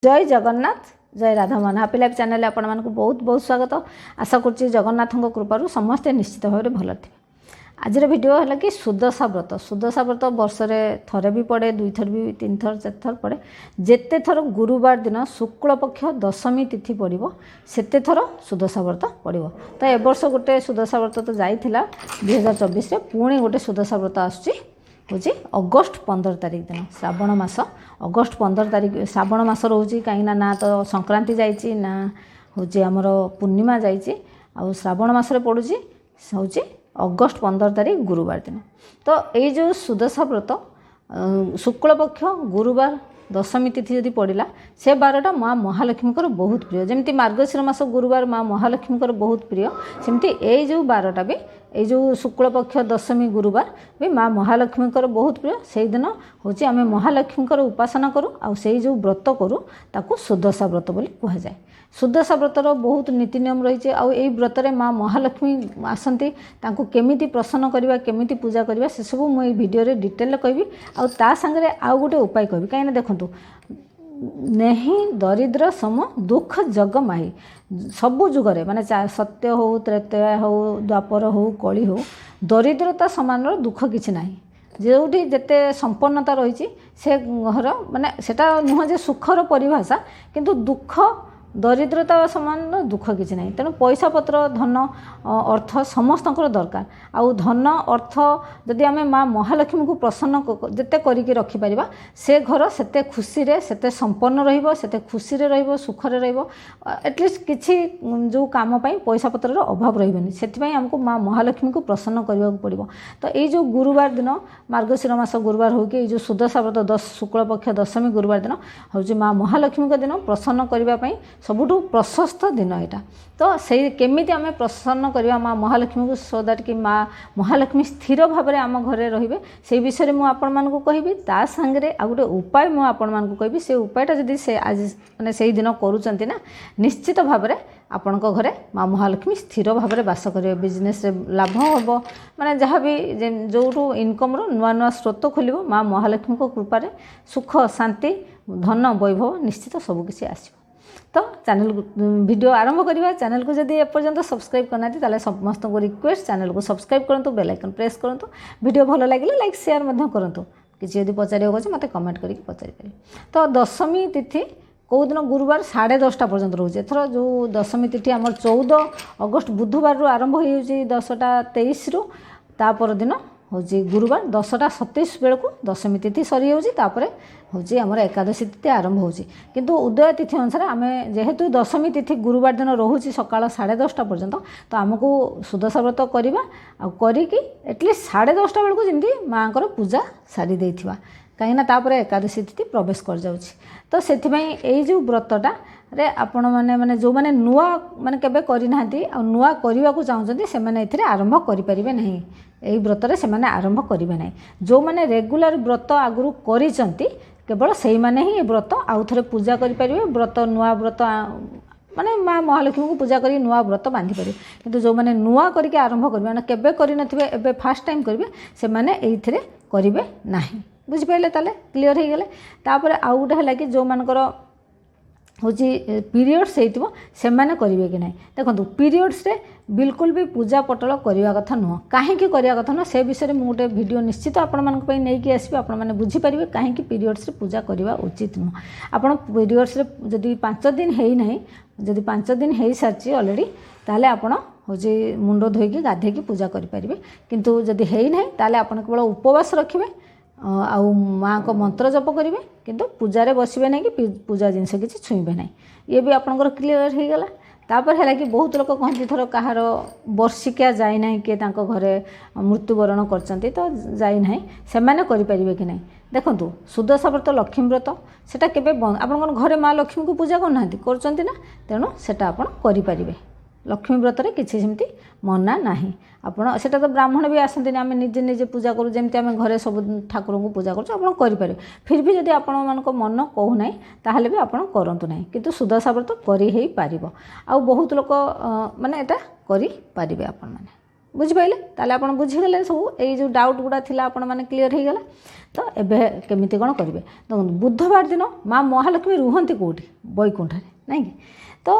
जय जगन्नाथ जय Radha Mohan happy life channel आपण मानक बहुत बहुत स्वागत। आशा करुच्ची जगन्नाथ कृपार समस्ते निश्चित भाव भल थे। आज वीडियो है कि सुदशा व्रत। सुदशा व्रत वर्ष में थरे भी पड़े, 2 थर भी 3 थर 4 थर पड़े। जिते थर गुरुवार दिन शुक्ल पक्ष दशमी तिथि पड़ो सेते थर सुदशा व्रत पड़ो। तो ए वर्ष गोटे सुदशा व्रत तो जाइला 2024 पुणी गोटे सुदशा व्रत आसूँ हूँ अगस्ट 15 तारिख दिन श्रावण मास। अगस्ट 15 तारिख श्रावण मास रोचे कहीं ना तो संक्रांति जाइए ना हूँ आमर पूर्णिमा जाइए आ श्रावण मसरे पड़ूँ हूँ अगस्ट 15 तारिख गुरुवार दिन। तो ये जो सुदशा व्रत शुक्ल पक्ष गुरुवार दशमी तिथि यदि पड़ा से बारटा माँ महालक्ष्मी बहुत प्रिय। जमती मार्गशीर मास गुरुवार माँ महालक्ष्मी बहुत प्रिय, सेमती ये जो बारटा भी ये जो शुक्ल पक्ष दशमी गुरुवार भी माँ महालक्ष्मी बहुत प्रिय। से दिन हूँ आम महालक्ष्मी उपासना करूँ आ से जो व्रत करूँ ताकू सुदशा व्रत बोली कह जाए। सुदशा व्रतर बहुत नीति नियम रही है। व्रत में माँ महालक्ष्मी आसती केमिति प्रसन्न करवा केमिति पूजा करवा से सब मुझे भिडियो डिटेल कहबी। आ सांगे आउ गोटे उपाय कहबी कहीं देखूँ नहीं दरिद्र सम दुख जग माही। सबु जुगरे माने सत्य हो त्रेतया हो द्वापर हो कली हो दरिद्रता समान दुख किसी ना। जोटी जिते संपन्नता रही से घर माने सेटा नुह जे सुखर परिभाषा किंतु दुख दरिद्रता समान दुख किसी ना। तेणु पैसा पत्र धन अर्थ समस्त दरकार। आउ धन अर्थ जदि आम माँ महालक्ष्मी को प्रसन्न जिते करके रखिपर से घर सेते खुशी रे सेते संपन्न रहिबो सेते खुशी रे रहिबो सुखरे रहिबो। एटलिस्ट किछि जो काम पाई पैसा पत्र अभाव रहिबनी सेथिपई हमको माँ महालक्ष्मी को प्रसन्न करबा पड़िबो। तो ये जो गुरुवार दिन मार्गशीर मास गुरुवार हो कि जो सुदशा व्रत शुक्ल पक्ष दशमी गुरुवार दिन हूँ माँ महालक्ष्मी का दिन प्रसन्न करने सबुठु प्रशस्त दिन यहाँ। तो से केमिति आम प्रसन्न करवा माँ महालक्ष्मी को सो दैट कि माँ महालक्ष्मी स्थिर भाव में आम घरे रे से विषय में आपण मानक कहबी। ता सांगे आ गोटे उपाय मुझे आपण मानक कहबी। से उपायटा जदि से आज माने से दिन करूचंती ना निश्चित भाव में आपण घरे माँ महालक्ष्मी स्थिर भाव में बास करेंगे। बिजनेस लाभ हम माने जहाँ भी जो इनकम नुआ नुआ स्रोत खोल माँ महालक्ष्मी को कृपार सुख शांति धन वैभव निश्चित सबकिछि आसो। तो चैनल वीडियो आरंभ करवा। चैनल को जदि एपर्यंत सब्सक्राइब करना ताले समस्त को रिक्वेस्ट चैनल को सब्सक्राइब करूँ, बेल आइकन प्रेस करूँ। वीडियो भल लगे लाइक शेयर करूँ। किसी यदि पचारे मत कमेंट करके पचारि। तो दशमी तिथि कौ दिन गुरुवार 10:30 पर्यंत रोचे। एथर जो दशमी तिथि आम 14 अगस्ट बुधवार आरंभ हो 10:23 रु तापर दिन हूँ गुरुवार 10:27 बेलू दशमी तिथि सरी जापर हूँ आमर एकादशी तिथि आरंभ हो। किंतु उदय तिथि अनुसार आम जेहेतु दशमी तिथि गुरुवार दिन रोचे सकाल 10:30 पर्यंत तो आमको सुदशा व्रत करवा करी एटलिस्ट 10:30 बेलू जमी माँ को पूजा सारी देथिबा कहीं तापर एकादशी तिथि प्रवेश कर जाउछि। तो सेथिपई एई जो व्रतटा रे आपण माने जो माने नुआ माने केबे करि नाहंती आ नुआ करिवा को चाहुचंती से माने एथिरे आरंभ करि परिबे नहीं। एई व्रत रे से माने आरंभ करिबे नहीं। जो माने रेगुलर व्रत आगुरु करिसंती केवल सेई माने ही व्रत आउ थरे पूजा करि परिबे। व्रत नुआ व्रत माने माँ महालक्ष्मी को पूजा करी नुआ व्रत बांधि पारे। किंतु जो माने नुआ करके आरंभ करिबे ना केबे करि नथिबे एबे फास्ट टाइम करिबे से माने एइथिरे करिबे नाही। बुझिपारे ताले क्लीयर हो गले। तापर आउ गोटे है कि जो मानकर हूँ पीरियड्स हो से मैंने करेंगे कि ना। देखो पीरियड्स रे बिल्कुल भी पूजा पटल करने कथा नुह। कहीं करने कथा नुह से विषय में गोटे वीडियो निश्चित आपण नहीं आसबे। आपण मैंने बुझीपारे कहीं पीरियड्स रे पूजा करवा उचित नुह। आप पीरियड्स रे जदि 5 दिन है ना जदि 5 दिन हो सारी अलरेडी ताले आपण हूँ मुंड धोईकी गाधेकी पूजा करेंगे। किंतु जदि है ना ताले आपण केवल उपवास रखिए आउ माँ को मंत्र जप करेंगे किंतु पूजारे बसबे नहीं कि पूजा जिनस किसी छुईबे नहीं। ये भी आपंकर क्लीयर हो गला। तापर है कि बहुत लोग कहते थर कहार वर्षिका जाए ना किए घरे मृत्युवरण करते तो जाए ना से मैंने करेंगे कि नहीं। देखो सुदशा व्रत लक्ष्मी व्रत सेटा केबे आपन घरे माँ लक्ष्मी को पूजा करना करचंती ना तेणु सेटा आपन करेंगे। लक्ष्मी व्रत रे किसी सेमती मना नाही। आपण सेटा तो ब्राह्मण भी आसती आम निजे निजे पूजा करूँ जमी आम घरे सब ठाकुर को पूजा करें। फिर भी जदि आपण मानक मन कहूना ताहले भी आपण करंतु नाही। किंतु सुदशा व्रत करि हेई पारिबो। आ बहुत लोक माने एटा करि पारिबे आपण माने बुझिपारे ताले आपण बुझीगले सब ये डाउट गुड़ा थिला आपण माने क्लीयर हो गला। तो एबे केमिति कौन करेंगे देखो बुधवार दिन माँ महालक्ष्मी रुहंती कौटी वैकुंठे नहीं कि तो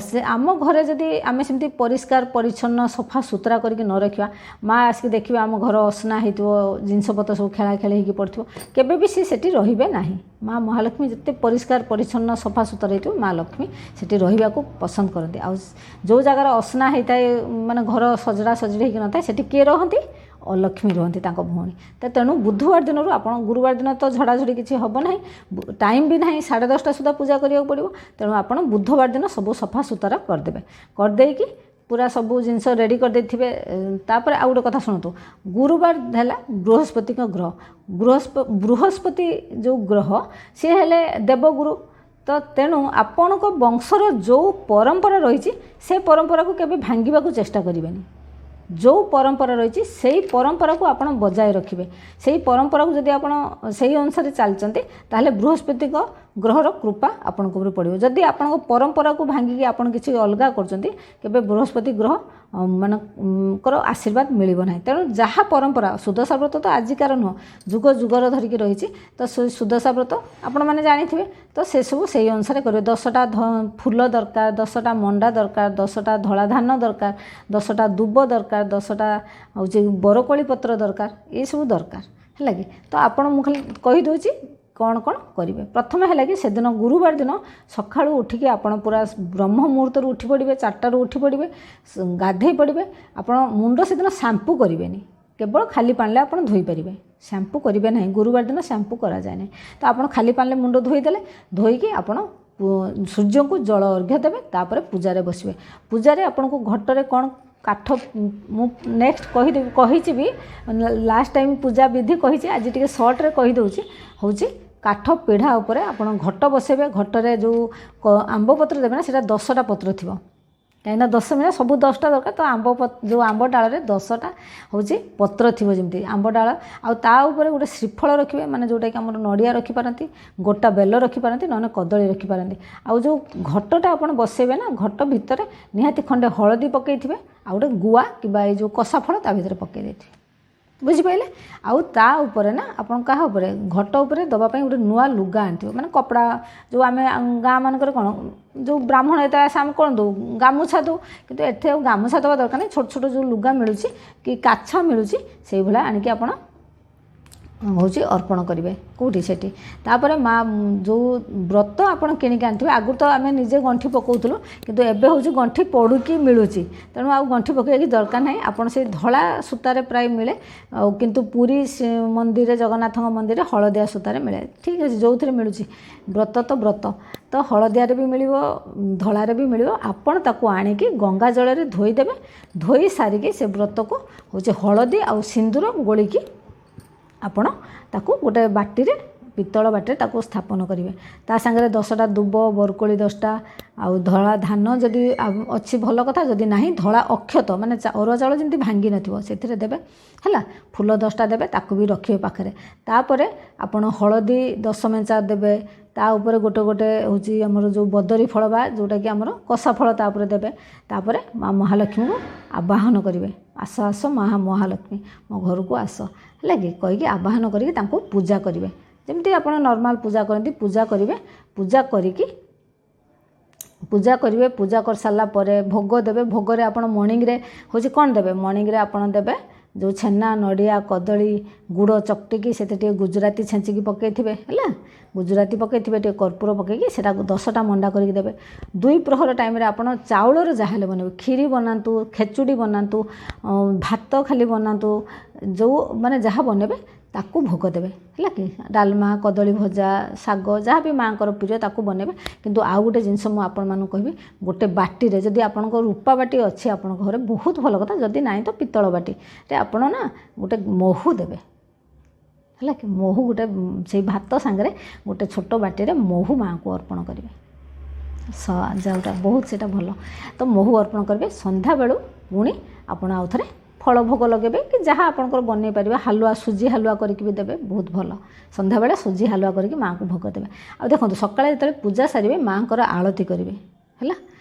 से आम घरे जदि आम सेमती परिष्कार परिच्छन्न सफा सुतरा करके न रखा माँ आसिक देखिए आम घर असना हो जिनपतर सब खेला खेली हो पड़ो केबे भी सी सेठी रहिबे नाही। माँ महालक्ष्मी जिते परिष्कार परिच्छन्न सफा सुतरा हो माँ लक्ष्मी सेठी रहिबा को पसंद करती। आ जो जगार असना होता है माने घर सजड़ा सजड़ी हो न सेठी किए रहती अलक्ष्मी रुहंती तांको भौणी। तो तेणु बुधवार दिन आप गुरुवार दिन तो झड़ाझड़ी किसी हम ना टाइम भी ना 10:30 सुधा पूजा करिया पड़ो। तेणु आप बुधवार दिन सब सफा सुतरा करदे करदे कि पूरा सबू जिनस रेडी करदे थे। तापर आउ गोटे कथा शुणु गुरुवार है बृहस्पति ग्रह बृहस्पति जो ग्रह सी हेले देवगुरु। तो तेणु आपण वंशर जो परंपरा रही से परंपरा को केबे भांगिबा को चेष्टा करिवेनी। जो परंपरा रही से परंपरा को आप बजाय रखिए से परंपरा को जदि आप से अनुसार चलते ताहले बृहस्पति ग्रहर कृपा आपन को पड़ो। जदि आपन परंपरा को भांगिकी आपन किसी अलग कर बृहस्पति ग्रह मानकर आशीर्वाद मिल ना। तेणु जहाँ परंपरा सुदशा व्रत तो आजिकार नुह जुग जुगर धरिकी रही। तो सुदशा व्रत आपण मैंने जानी थे तो से सब से अनुसार करेंगे। 10टा फूल दरकार 10टा मंडा दरकार 10टा धला धान दरकार 10टा दुब दरकार 10टा हूँ बरकोली पत्र दरकार ये सब दरकार है कि। तो आपण मुझे कहीदे कौन कौन करेंगे। प्रथम है कि से दिन गुरुवार दिन सका उठिकी आपण पूरा ब्रह्म मुहूर्त उठी पड़े 4टार उठी पड़े गाधे पड़े। आप मुंड से दिन शैम्पू करेंगे केवल खाली पानी आप धोई पारे शैम्पू करेंगे ना। गुरुवार दिन शैम्पू करा जाए ना। तो आप खाली पानी मुंड धोईदे धोईकी आप सूर्य को जल अर्घ्य देवे तापर पूजारे बसवे। पूजारे आपन को घटरे कौन काठ मु नेक्स्ट कही भी लास्ट टाइम पूजा विधि कही आज टे सर्ट्रे कहीदे हूँ काठ पीढ़ा उपर आप घट बसैबे। घटरे जो आंब पत्र देवे ना से 10टा पत्र थी कहीं 10 मिला सब 10टा दरकार। तो आंब जो आंब डाल 10टा हूँ पत्र थी जमी आंब डाल आउपर गोटे श्रीफल रखिए माने जोटा कि आम नड़िया रखिपारती गोटा बेल रखिपारती ना कदली रखिपारती। आउ जो घटटा आप बसैबे ना घट भितर निहाती खंडे हलदी पकई थे आ गोटे गुआ कि जो कषा फल ता भीतर पकई देथिबे बुझिपारे। आउ ता उपरे ना आपन कहा उपरे घट उपरे दबापाई गोटे नुआ लुगा आनथिबे माने कपड़ा जो आमे गाँ मानकर कौन जो ब्राह्मण एत आम कौन दो गामुछा दो किंतु एथे गामुछा दवा दरकार नहीं। छोट छोट जो लुगा मिलूँ कि काछा मिलूँ से भाया आणिकी आपण हूँ अर्पण करेंगे कौटी से माँ जो व्रत आपड़ किणिक आनी आगु तो आम निजे गंठी पकाऊलु किंतु एबे हूँ गंठी पड़ुकी मिलूँ तेणु आ गंठी पकड़ दरकार ना। आपड़ से धला सूतार प्राय मिले किंतु पुरी मंदिर जगन्नाथ मंदिर हलदिया सूतार मिले ठीक अच्छे जो थे मिलूँ व्रत तो व्रत तो हलदियार भी मिल धलार भी मिल आपड़ ताकू आणिकी गंगा जल धोईदेवे धोई सारिकी से व्रत को हूँ हलदी आ सिंदूर गोलिकी आपण ताकू गोटे बाटी रे पितल बाटी ताकू स्थापन करेंगे। ता सांगे 10टा दुब बरकोली 10टा आउ धला धान जदि अच्छी भल कथा जदि नहीं धला अक्षत माने अरुआ चाउल जमी भांगी नथिबो सेथिरे देबे हैला फूल 10टा देबे ताकू भी रखिए पाखरे। तापरे आपण हलदी 10 मेंचा देबे ता ऊपर गोटे गोटे हूँ आमर जो बदरी फल बा जोटा कि आमर कषा फल तापर देबे तापरे माँ महालक्ष्मी को आवाहन करेंगे आस आस महालक्ष्मी मो घर को आस है कि कहीकि आवाहन करके पूजा करेंगे जमती आप नॉर्मल पूजा करती पूजा करेंगे पूजा करिकी पूजा करेंगे पूजा कर सारा भोग देवे भोगरे आप मॉर्निंग रे हूँ कौन देवे मॉर्निंग रे आप देवे जो छेना नड़िया कदली गुड़ चकटिकी से गुजराती छेचिकी पकई थे है गुजराती पकई थे कर्पूर पकईकी से 10टा मंडा करके देवे। 2 प्रहर टाइम रे आप चाउलर जहाँ बनबे खीरी बनातु खेचुड़ी बनातु भात खाली बनातु जो माने जहाँ बनबे ताकू भोग देवे है कि डालमा कदली भजा साग जहाँ भी माँ को प्रिय ताकू बनबे। किंतु आउ गोटे जिनस मुझे कहबी गोटे बाटी रे जदि आपण रूपा बाटी अच्छी आपण घर बहुत भल कथा जदि ना तो पितल बाटी रे आपण ना गोटे महू देवे है कि महू गोटे से भात सांगे गोटे छोट बाटी रे महू माँ को अर्पण करेंगे जोटा बहुत से भल तो महू अर्पण करेंगे। संध्या बेलू पुणी आपण आउ थे फल भोग लगे कि जहाँ आपंकर बनई पारे हालुआ सुजी हालुआ करके भी देवे बहुत भल संध्या बेले सुजी हालुआ करके माँ को भोग देवे। आ देखो सकाଳେ जो पूजा सारे माँ आलती करेंगे है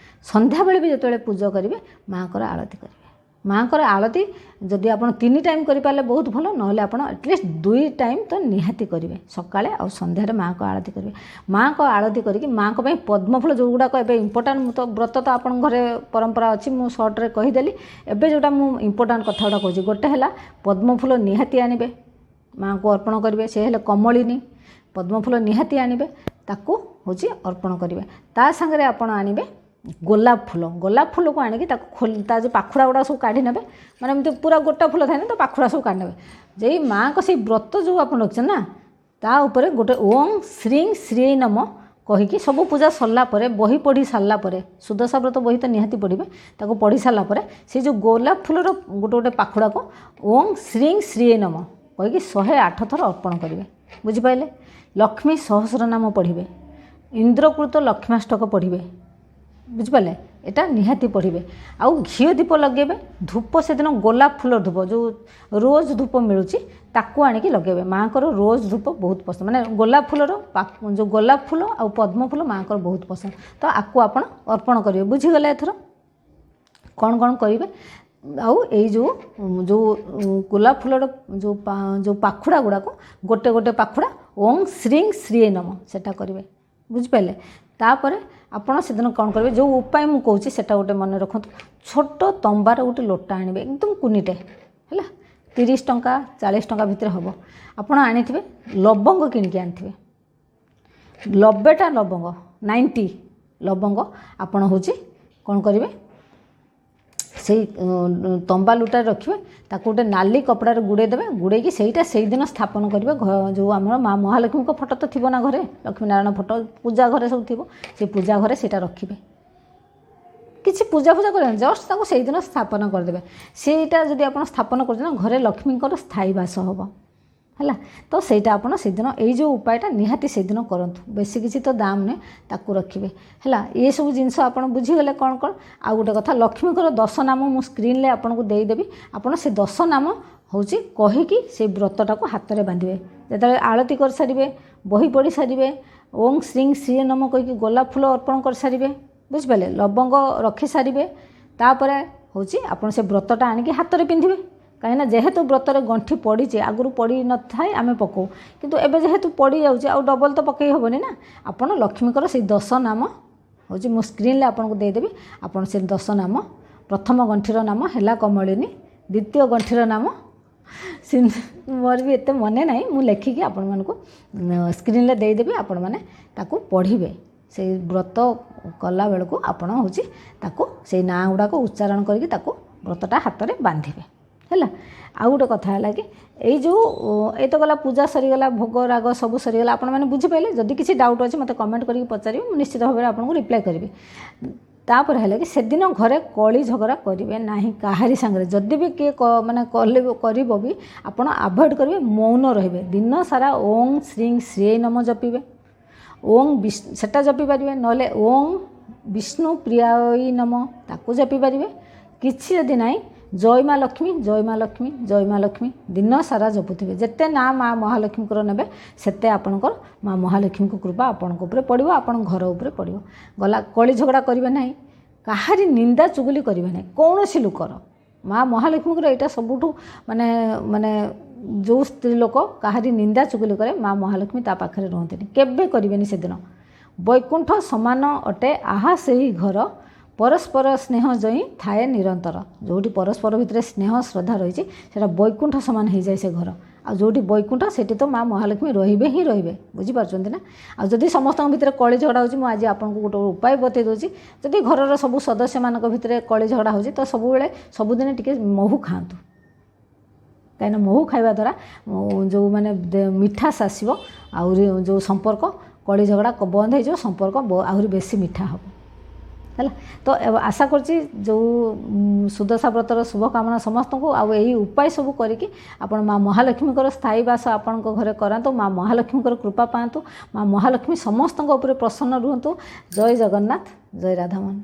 संध्या बेले भी जो पूजा करेंगे माँ आलती करेंगे ମାଆଙ୍କର ଆଳତି ଯଦି ଆପଣ 3 ଟାଇମ୍ କରିପାରିଲେ ବହୁତ ଭଲ, ନହେଲେ ଆପଣ ଆଟଲିଷ୍ଟ 2 ଟାଇମ୍ ତ ନିହାତି କରିବେ, ସକାଳେ ଆଉ ସନ୍ଧ୍ୟାରେ ମାଆଙ୍କ ଆଳତି କରିବେ। ମାଆଙ୍କ ଆଳତି କରିକି ମାଆଙ୍କ ପାଇଁ ପଦ୍ମଫୁଲ ଯେଉଁଗୁଡ଼ାକ ଏବେ ଇମ୍ପୋର୍ଟାଣ୍ଟ, ମୁଁ ତ ବ୍ରତ ତ ଆପଣଙ୍କ ଘରେ ପରମ୍ପରା ଅଛି, ମୁଁ ସର୍ଟରେ କହିଦେଲି। ଏବେ ଯେଉଁଟା ମୁଁ ଇମ୍ପୋର୍ଟାଣ୍ଟ କଥା ଗୁଡ଼ା କହୁଛି, ଗୋଟେ ହେଲା ପଦ୍ମଫୁଲ ନିହାତି ଆଣିବେ, ମାଆଙ୍କୁ ଅର୍ପଣ କରିବେ। ସେ ହେଲେ କମଳିନୀ, ପଦ୍ମଫୁଲ ନିହାତି ଆଣିବେ, ତାକୁ ହେଉଛି ଅର୍ପଣ କରିବେ। ତା ସାଙ୍ଗରେ ଆପଣ ଆଣିବେ ଗୋଲାପ ଫୁଲ। ଗୋଲାପ ଫୁଲକୁ ଆଣିକି ତାକୁ ତା ଯେଉଁ ପାଖୁଡ଼ା ଗୁଡ଼ା ସବୁ କାଢ଼ି ନେବେ, ମାନେ ଏମିତି ପୁରା ଗୋଟା ଫୁଲ ଥାଏ ନା, ତ ପାଖୁଡ଼ା ସବୁ କାଢ଼ି ନେବେ। ଯେଇ ମାଆଙ୍କ ସେଇ ବ୍ରତ ଯେଉଁ ଆପଣ ରଖିଛନ୍ତି ନା, ତା ଉପରେ ଗୋଟେ ଓଁ ଶ୍ରୀଂ ଶ୍ରୀ ନମ କହିକି ସବୁ ପୂଜା ସରିଲା ପରେ, ବହି ପଢ଼ି ସାରିଲା ପରେ, ସୁଦଶା ବ୍ରତ ବହି ତ ନିହାତି ପଢ଼ିବେ, ତାକୁ ପଢ଼ି ସାରିଲା ପରେ ସେଇ ଯେଉଁ ଗୋଲାପ ଫୁଲର ଗୋଟେ ଗୋଟେ ପାଖୁଡ଼ାକୁ ଓଁ ଶ୍ରୀଂ ଶ୍ରୀ ନମ କହିକି 108 ଥର ଅର୍ପଣ କରିବେ। ବୁଝିପାରିଲେ? ଲକ୍ଷ୍ମୀ ସହସ୍ର ନାମ ପଢ଼ିବେ, ଇନ୍ଦ୍ରକୃତ ଲକ୍ଷ୍ମାଷ୍ଟକ ପଢ଼ିବେ। ବୁଝିପାରିଲେ? এটা ନିହାତି ପଢ଼ିବେ। ଆଉ ଘିଅ ଦୀପ ଲଗାଇବେ। ଧୂପ ସେଦିନ ଗୋଲାପ ଫୁଲ ଧୂପ, ଯେଉଁ ରୋଜ୍ ଧୂପ ମିଳୁଛି ତାକୁ ଆଣିକି ଲଗାଇବେ। ମାଆଙ୍କର ରୋଜ୍ ଧୂପ ବହୁତ ପସନ୍ଦ, ମାନେ ଗୋଲାପ ଫୁଲର ଯେଉଁ ଗୋଲାପ ଫୁଲ ଆଉ ପଦ୍ମ ଫୁଲ ମାଆଙ୍କର ବହୁତ ପସନ୍ଦ, ତ ଆକୁ ଆପଣ ଅର୍ପଣ କରିବେ। ବୁଝିଗଲେ ଏଥର କ'ଣ କ'ଣ କରିବେ? ଆଉ ଏଇ ଯେଉଁ ଗୋଲାପ ଫୁଲର ଯେଉଁ ପାଖୁଡ଼ା ଗୁଡ଼ାକ ଗୋଟେ ଗୋଟେ ପାଖୁଡ଼ା ଓଁ ଶ୍ରୀଂ ଶ୍ରୀ ନମ ସେଟା କରିବେ। ବୁଝିପାରିଲେ? ତାପରେ ଆପଣ ସେଦିନ କ'ଣ କରିବେ, ଯେଉଁ ଉପାୟ ମୁଁ କହୁଛି ସେଟା ଗୋଟେ ମନେ ରଖନ୍ତୁ। ଛୋଟ ତମ୍ବାର ଗୋଟେ ଲୋଟା ଆଣିବେ, ଏକଦମ କୁନିଟେ ହେଲା, 30 ଟଙ୍କା 40 ଟଙ୍କା ଭିତରେ ହେବ। ଆପଣ ଆଣିଥିବେ, ଲବଙ୍ଗ କିଣିକି ଆଣିଥିବେ, 90ଟା ଲବଙ୍ଗ, 90 ଲବଙ୍ଗ ଆପଣ ହେଉଛି କ'ଣ କରିବେ, ସେଇ ତମ୍ବା ଲୁଟାରେ ରଖିବେ, ତାକୁ ଗୋଟେ ନାଲି କପଡ଼ାରେ ଗୁଡ଼େଇ ଦେବେ। ଗୁଡ଼େଇକି ସେଇଟା ସେଇଦିନ ସ୍ଥାପନ କରିବେ। ଯେଉଁ ଆମର ମା ମହାଲକ୍ଷ୍ମୀଙ୍କ ଫଟୋ ତ ଥିବ ନା ଘରେ, ଲକ୍ଷ୍ମୀନାରାୟଣ ଫଟୋ ପୂଜା ଘରେ ସବୁ ଥିବ, ସେ ପୂଜା ଘରେ ସେଇଟା ରଖିବେ। କିଛି ପୂଜା କରିବେନି, ଜଷ୍ଟ ତାକୁ ସେଇଦିନ ସ୍ଥାପନ କରିଦେବେ। ସେଇଟା ଯଦି ଆପଣ ସ୍ଥାପନ କରୁଛନ୍ତି ନା, ଘରେ ଲକ୍ଷ୍ମୀଙ୍କର ସ୍ଥାୟୀ ବାସ ହେବ ହେଲା। ତ ସେଇଟା ଆପଣ ସେଦିନ ଏଇ ଯେଉଁ ଉପାୟଟା ନିହାତି ସେଦିନ କରନ୍ତୁ। ବେଶୀ କିଛି ତ ଦାମ୍ ନୁହେଁ, ତାକୁ ରଖିବେ ହେଲା। ଏସବୁ ଜିନିଷ ଆପଣ ବୁଝିଗଲେ କ'ଣ କ'ଣ। ଆଉ ଗୋଟେ କଥା, ଲକ୍ଷ୍ମୀଙ୍କର 10 ନାମ ମୁଁ ସ୍କ୍ରିନ୍ରେ ଆପଣଙ୍କୁ ଦେଇଦେବି। ଆପଣ ସେ 10 ନାମ ହେଉଛି କହିକି ସେଇ ବ୍ରତଟାକୁ ହାତରେ ବାନ୍ଧିବେ। ଯେତେବେଳେ ଆଳତି କରିସାରିବେ, ବହି ପଢ଼ି ସାରିବେ, ଓଁ ଶ୍ରୀଂ ଶ୍ରୀ ନମ କହିକି ଗୋଲାପ ଫୁଲ ଅର୍ପଣ କରିସାରିବେ। ବୁଝିପାରିଲେ? ଲବଙ୍ଗ ରଖିସାରିବେ। ତାପରେ ହେଉଛି ଆପଣ ସେ ବ୍ରତଟା ଆଣିକି ହାତରେ ପିନ୍ଧିବେ। କାହିଁକିନା ଯେହେତୁ ବ୍ରତରେ ଗଣ୍ଠି ପଡ଼ିଛି, ଆଗରୁ ପଡ଼ି ନଥାଏ ଆମେ ପକାଉ, କିନ୍ତୁ ଏବେ ଯେହେତୁ ପଡ଼ିଯାଉଛି ଆଉ ଡବଲ ତ ପକାଇ ହେବନି ନା। ଆପଣ ଲକ୍ଷ୍ମୀଙ୍କର ସେଇ 10 ନାମ ହେଉଛି ମୁଁ ସ୍କ୍ରିନ୍ରେ ଆପଣଙ୍କୁ ଦେଇଦେବି। ଆପଣ ସେ 10 ନାମ, ପ୍ରଥମ ଗଣ୍ଠିର ନାମ ହେଲା କମଳିନୀ, ଦ୍ୱିତୀୟ ଗଣ୍ଠିର ନାମ ମୋର ବି ଏତେ ମନେ ନାହିଁ, ମୁଁ ଲେଖିକି ଆପଣମାନଙ୍କୁ ସ୍କ୍ରିନ୍ରେ ଦେଇଦେବି। ଆପଣମାନେ ତାକୁ ପଢ଼ିବେ। ସେଇ ବ୍ରତ କଲା ବେଳକୁ ଆପଣ ହେଉଛି ତାକୁ ସେଇ ନାଁ ଗୁଡ଼ାକ ଉଚ୍ଚାରଣ କରିକି ତାକୁ ବ୍ରତଟା ହାତରେ ବାନ୍ଧିବେ ହେଲା। ଆଉ ଗୋଟେ କଥା ହେଲା କି, ଏଇ ଯେଉଁ ଏଇ ତ ଗଲା ପୂଜା ସରିଗଲା, ଭୋଗ ରାଗ ସବୁ ସରିଗଲା, ଆପଣମାନେ ବୁଝିପାରିଲେ। ଯଦି କିଛି ଡାଉଟ୍ ଅଛି ମୋତେ କମେଣ୍ଟ କରିକି ପଚାରିବେ, ମୁଁ ନିଶ୍ଚିତ ଭାବରେ ଆପଣଙ୍କୁ ରିପ୍ଲାଏ କରିବି। ତାପରେ ହେଲା କି, ସେଦିନ ଘରେ କଳି ଝଗଡ଼ା କରିବେ ନାହିଁ କାହାରି ସାଙ୍ଗରେ। ଯଦି ବି କିଏ ମାନେ କରିବ ବି, ଆପଣ ଆଭଏଡ଼ କରିବେ, ମୌନ ରହିବେ। ଦିନ ସାରା ଓଁ ଶ୍ରୀଂ ଶ୍ରୀ ନମ ଜପିବେ। ଓଁ ସେଟା ଜପି ପାରିବେ, ନହେଲେ ଓଁ ବିଷ୍ଣୁ ପ୍ରିୟାୟ ନମ ତାକୁ ଜପି ପାରିବେ। କିଛି ଯଦି ନାହିଁ, ଜୟ ମା ଲକ୍ଷ୍ମୀ ଜୟ ମା ଲକ୍ଷ୍ମୀ ଜୟ ମା ଲକ୍ଷ୍ମୀ ଦିନ ସାରା ଜପୁଥିବେ। ଯେତେ ନା ମା ମହାଲକ୍ଷ୍ମୀଙ୍କର ନେବେ, ସେତେ ଆପଣଙ୍କର ମା ମହାଲକ୍ଷ୍ମୀଙ୍କ କୃପା ଆପଣଙ୍କ ଉପରେ ପଡ଼ିବ, ଆପଣଙ୍କ ଘର ଉପରେ ପଡ଼ିବ। ଗଲା, କଳି ଝଗଡ଼ା କରିବେ ନାହିଁ, କାହାରି ନିନ୍ଦା ଚୁଗୁଲି କରିବେ ନାହିଁ, କୌଣସି ଲୋକର। ମା ମହାଲକ୍ଷ୍ମୀଙ୍କର ଏଇଟା ସବୁଠୁ ମାନେ ଯେଉଁ ସ୍ତ୍ରୀ ଲୋକ କାହାରି ନିନ୍ଦା ଚୁଗୁଲି କରେ, ମା ମହାଲକ୍ଷ୍ମୀ ତା ପାଖରେ ରୁହନ୍ତିନି, କେବେ କରିବେନି। ସେଦିନ ବୈକୁଣ୍ଠ ସମାନ ଅଟେ ଆହା ସେହି ଘର, ପରସ୍ପର ସ୍ନେହ ଜଇଁ ଥାଏ ନିରନ୍ତର। ଯେଉଁଠି ପରସ୍ପର ଭିତରେ ସ୍ନେହ ଶ୍ରଦ୍ଧା ରହିଛି, ସେଇଟା ବୈକୁଣ୍ଠ ସମାନ ହେଇଯାଏ ସେ ଘର। ଆଉ ଯେଉଁଠି ବୈକୁଣ୍ଠ, ସେଠି ତ ମା ମହାଲକ୍ଷ୍ମୀ ରହିବେ ହିଁ ରହିବେ। ବୁଝିପାରୁଛନ୍ତି ନା? ଆଉ ଯଦି ସମସ୍ତଙ୍କ ଭିତରେ କଳି ଝଗଡ଼ା ହେଉଛି, ମୁଁ ଆଜି ଆପଣଙ୍କୁ ଗୋଟେ ଉପାୟ ବତେଇ ଦେଉଛି। ଯଦି ଘରର ସବୁ ସଦସ୍ୟମାନଙ୍କ ଭିତରେ କଳି ଝଗଡ଼ା ହେଉଛି, ତ ସବୁବେଳେ ସବୁଦିନ ଟିକେ ମହୁ ଖାଆନ୍ତୁ। କାହିଁକିନା ମହୁ ଖାଇବା ଦ୍ୱାରା ଯେଉଁ ମିଠାସ ଆସିବ, ଆହୁରି ଯେଉଁ ସମ୍ପର୍କ, କଳି ଝଗଡ଼ା ବନ୍ଦ ହେଇଯିବ, ସମ୍ପର୍କ ଆହୁରି ବେଶୀ ମିଠା ହେବ ହେଲା। ତ ଆଶା କରୁଛି ଯେଉଁ ସୁଦଶା ବ୍ରତର ଶୁଭକାମନା ସମସ୍ତଙ୍କୁ। ଆଉ ଏହି ଉପାୟ ସବୁ କରିକି ଆପଣ ମା ମହାଲକ୍ଷ୍ମୀଙ୍କର ସ୍ଥାୟୀ ବାସ ଆପଣଙ୍କ ଘରେ କରାନ୍ତୁ। ମା ମହାଲକ୍ଷ୍ମୀଙ୍କର କୃପା ପାଆନ୍ତୁ। ମା ମହାଲକ୍ଷ୍ମୀ ସମସ୍ତଙ୍କ ଉପରେ ପ୍ରସନ୍ନ ରୁହନ୍ତୁ। ଜୟ ଜଗନ୍ନାଥ, ଜୟ ରାଧାମୋହନ।